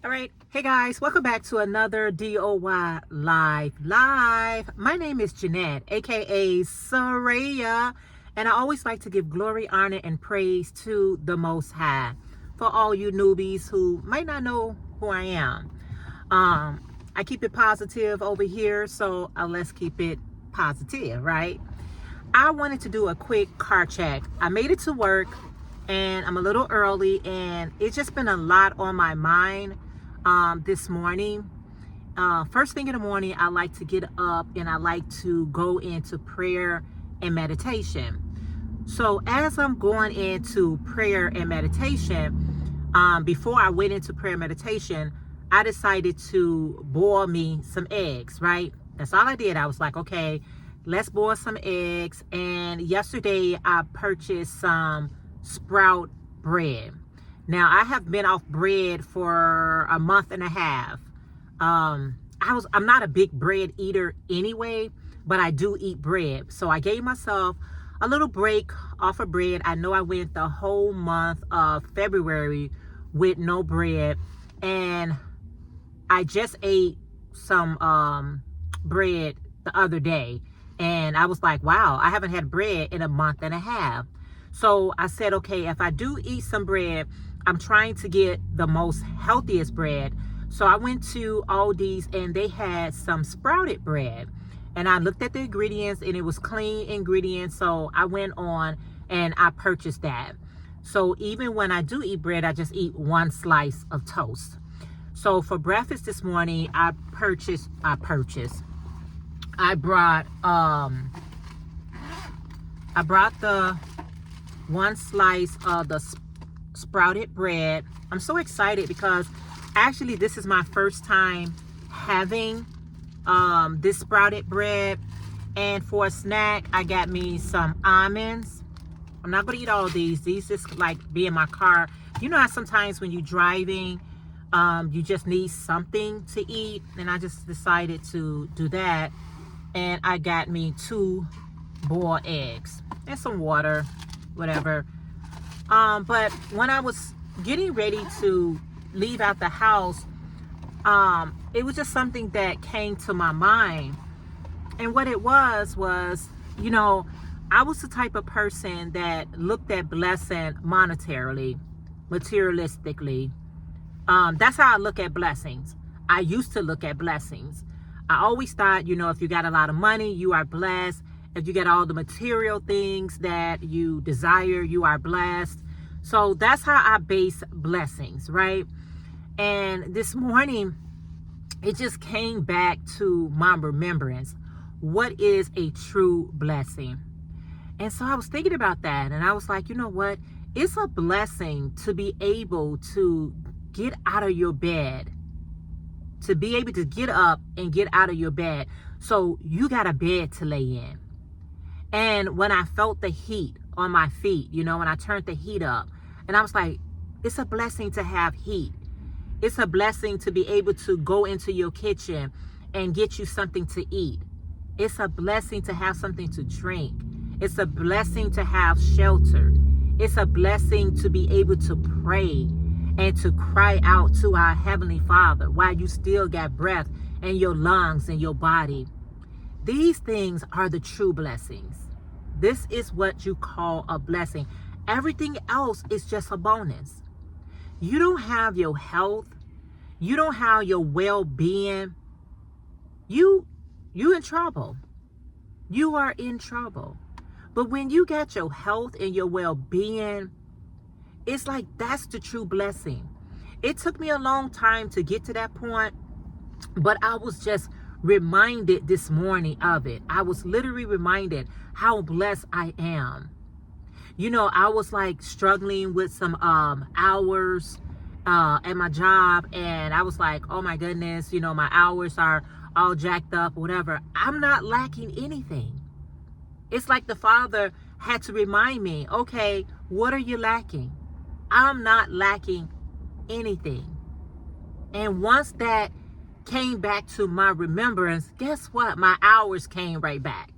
All right. Hey guys, welcome back to another DOY Live. My name is Jeanette, aka Sarayah, and I always like to give glory, honor, and praise to the Most High. For all you newbies who might not know who I am, I keep it positive over here, so let's keep it positive, right? I wanted to do a quick car check. I made it to work, and I'm a little early, and it's just been a lot on my mind this morning. First thing in the morning, I like to get up and I like to go into prayer and meditation. So as I'm going into prayer and meditation, before I went into prayer and meditation, I decided to boil me some eggs, right? That's all I did. I was like, okay, let's boil some eggs. And yesterday I purchased some sprout bread. Now, I have been off bread for a month and a half. I'm not a big bread eater anyway, but I do eat bread. So I gave myself a little break off of bread. I know I went the whole month of February with no bread, and I just ate some bread the other day, and I was like, wow, I haven't had bread in a month and a half. So I said, okay, if I do eat some bread, I'm trying to get the most healthiest bread. So I went to Aldi's and they had some sprouted bread. And I looked at the ingredients and it was clean ingredients. So I went on and I purchased that. So even when I do eat bread, I just eat one slice of toast. So for breakfast this morning, I brought the one slice of the sprouted bread. I'm so excited because actually this is my first time having this sprouted bread. And for a snack, I got me some almonds. I'm not gonna eat all these just like be in my car. You know how sometimes when you're driving, you just need something to eat, and I just decided to do that. And I got me 2 boiled eggs and some water, whatever. But when I was getting ready to leave out the house, it was just something that came to my mind. And what it was, I was the type of person that looked at blessing monetarily, materialistically. That's how I look at blessings. I used to look at blessings. I always thought, if you got a lot of money, you are blessed. If you get all the material things that you desire, you are blessed. So that's how I base blessings, right? And this morning, it just came back to my remembrance. What is a true blessing? And so I was thinking about that, and I was like, you know what? It's a blessing to be able to get out of your bed, to be able to get up and get out of your bed. So you got a bed to lay in. And when I felt the heat on my feet, when I turned the heat up, and I was like, it's a blessing to have heat. It's a blessing to be able to go into your kitchen and get you something to eat. It's a blessing to have something to drink. It's a blessing to have shelter. It's a blessing to be able to pray and to cry out to our Heavenly Father while you still got breath in your lungs and your body. These things are the true blessings. This is what you call a blessing. Everything else is just a bonus. You don't have your health. You don't have your well-being. You in trouble. You are in trouble. But when you got your health and your well-being, it's like that's the true blessing. It took me a long time to get to that point, but I was just reminded this morning of it. I was literally reminded how blessed I am. I was like struggling with some hours at my job, and I was like, oh my goodness, my hours are all jacked up or whatever. I'm not lacking anything. It's like the Father had to remind me, okay, what are you lacking? I'm not lacking anything. And once that came back to my remembrance, guess what? My hours came right back.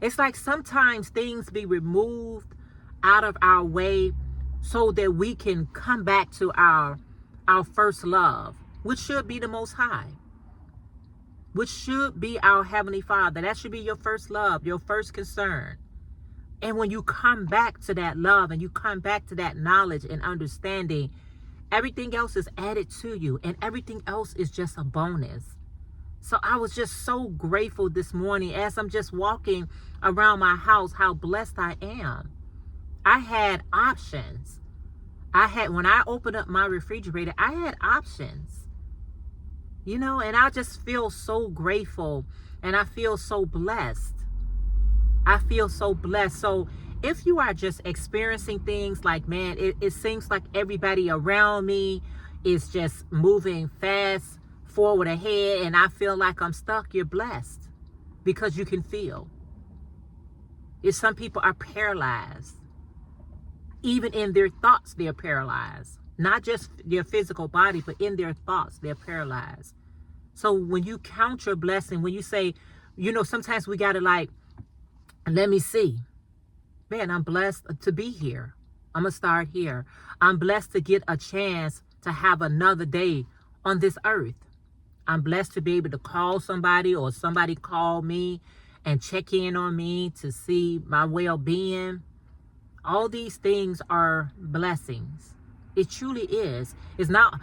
It's like sometimes things be removed out of our way so that we can come back to our first love. which should be the Most High, which should be our Heavenly Father. That should be your first love, your first concern. And when you come back to that love and you come back to that knowledge and understanding, everything else is added to you, and everything else is just a bonus. So I was just so grateful this morning as I'm just walking around my house, how blessed I am. I had options. When I opened up my refrigerator, I had options, and I just feel so grateful, and I feel so blessed. I feel so blessed. So if you are just experiencing things like, man, it seems like everybody around me is just moving fast forward ahead and I feel like I'm stuck, you're blessed because you can feel. If some people are paralyzed, even in their thoughts, they're paralyzed. Not just their physical body, but in their thoughts, they're paralyzed. So when you count your blessing, when you say, sometimes we got to let me see. Man, I'm blessed to be here. I'm going to start here. I'm blessed to get a chance to have another day on this earth. I'm blessed to be able to call somebody or somebody call me and check in on me to see my well-being. All these things are blessings. It truly is. It's not,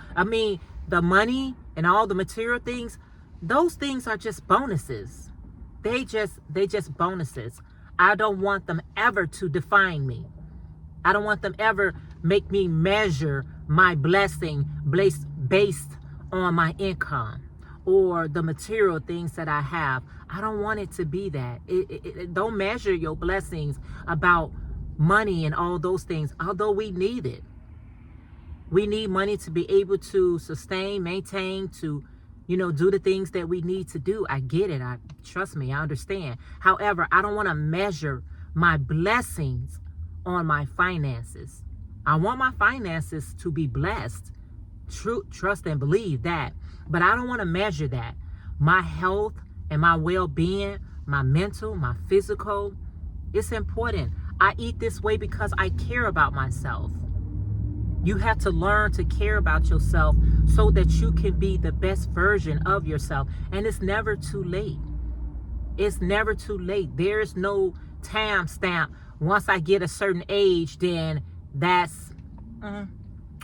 the money and all the material things, those things are just bonuses. They just bonuses. I don't want them ever to define me. I don't want them ever make me measure my blessing based on my income or the material things that I have. I don't want it to be that. Don't measure your blessings about money and all those things, although we need it. We need money to be able to sustain, maintain, to, do the things that we need to do. I get it. Trust me, I understand. However, I don't want to measure my blessings on my finances. I want my finances to be blessed. Trust and believe that. But I don't want to measure that. My health and my well-being, my mental, my physical, it's important. I eat this way because I care about myself. You have to learn to care about yourself so that you can be the best version of yourself. And it's never too late. It's never too late. There's no time stamp. Once I get a certain age, then that's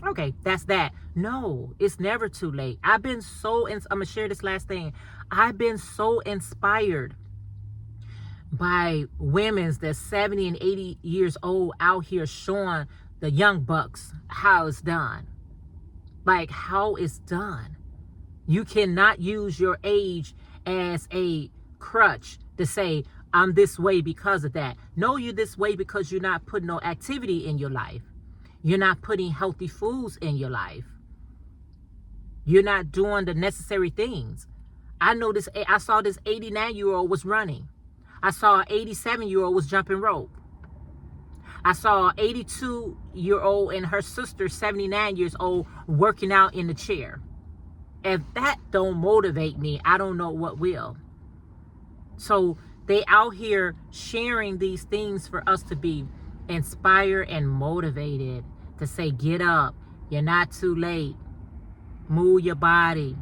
okay, that's that. No, it's never too late. I'm going to share this last thing. I've been so inspired by women that's 70 and 80 years old out here showing the young bucks how it's done. Like how it's done. You cannot use your age as a crutch to say, I'm this way because of that. No, you're this way because you're not putting no activity in your life. You're not putting healthy foods in your life. You're not doing the necessary things. I saw this 89-year-old was running. I saw an 87-year-old was jumping rope. I saw an 82-year-old and her sister, 79 years old, working out in the chair. If that don't motivate me, I don't know what will. So they out here sharing these things for us to be inspired and motivated to say, get up. You're not too late. Move your body.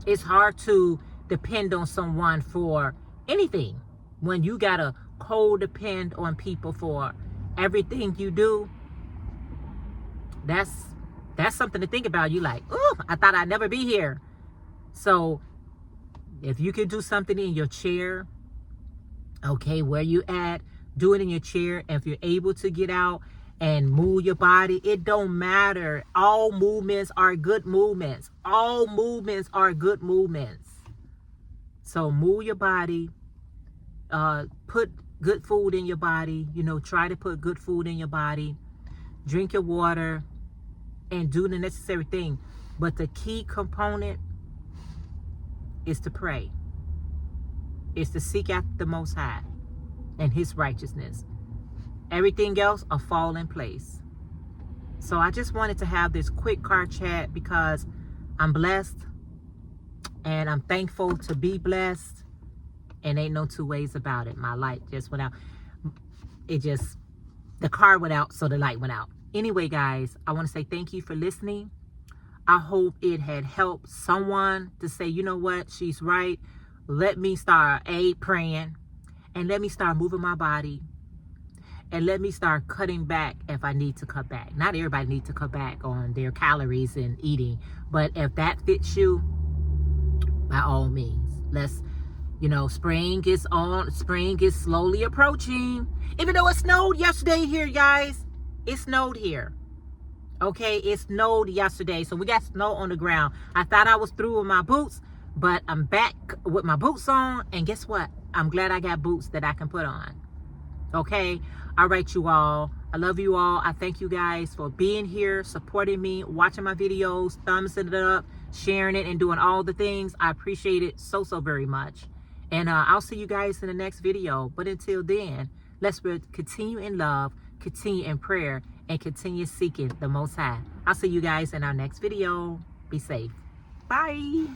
It's hard to depend on someone for anything when you got to co-depend on people for everything you do. That's something to think about. You like, oh, I thought I'd never be here. So if you can do something in your chair, okay, where you at, do it in your chair. And if you're able to get out and move your body, it don't matter. All movements are good movements. All movements are good movements. So move your body. Put good food in your body. Try to put good food in your body. Drink your water and do the necessary thing. But the key component is to pray. Is to seek after the Most High and His righteousness. Everything else will fall in place. So I just wanted to have this quick car chat because I'm blessed and I'm thankful to be blessed, and ain't no two ways about it. My light just went out. The car went out, so the light went out. Anyway, guys, I want to say thank you for listening. I hope it had helped someone to say, you know what, she's right. Let me start praying, and let me start moving my body, and let me start cutting back if I need to cut back. Not everybody needs to cut back on their calories and eating, but if that fits you, by all means, let's, you know, spring is slowly approaching. Even though it snowed yesterday here, guys, it snowed here. Okay, it snowed yesterday, so we got snow on the ground. I thought I was through with my boots, but I'm back with my boots on, and guess what? I'm glad I got boots that I can put on. Okay, all right, you all. I love you all. I thank you guys for being here, supporting me, watching my videos, thumbs it up, sharing it, and doing all the things. I appreciate it so very much. And I'll see you guys in the next video. But until then, let's continue in love, continue in prayer, and continue seeking the Most High. I'll see you guys in our next video. Be safe. Bye.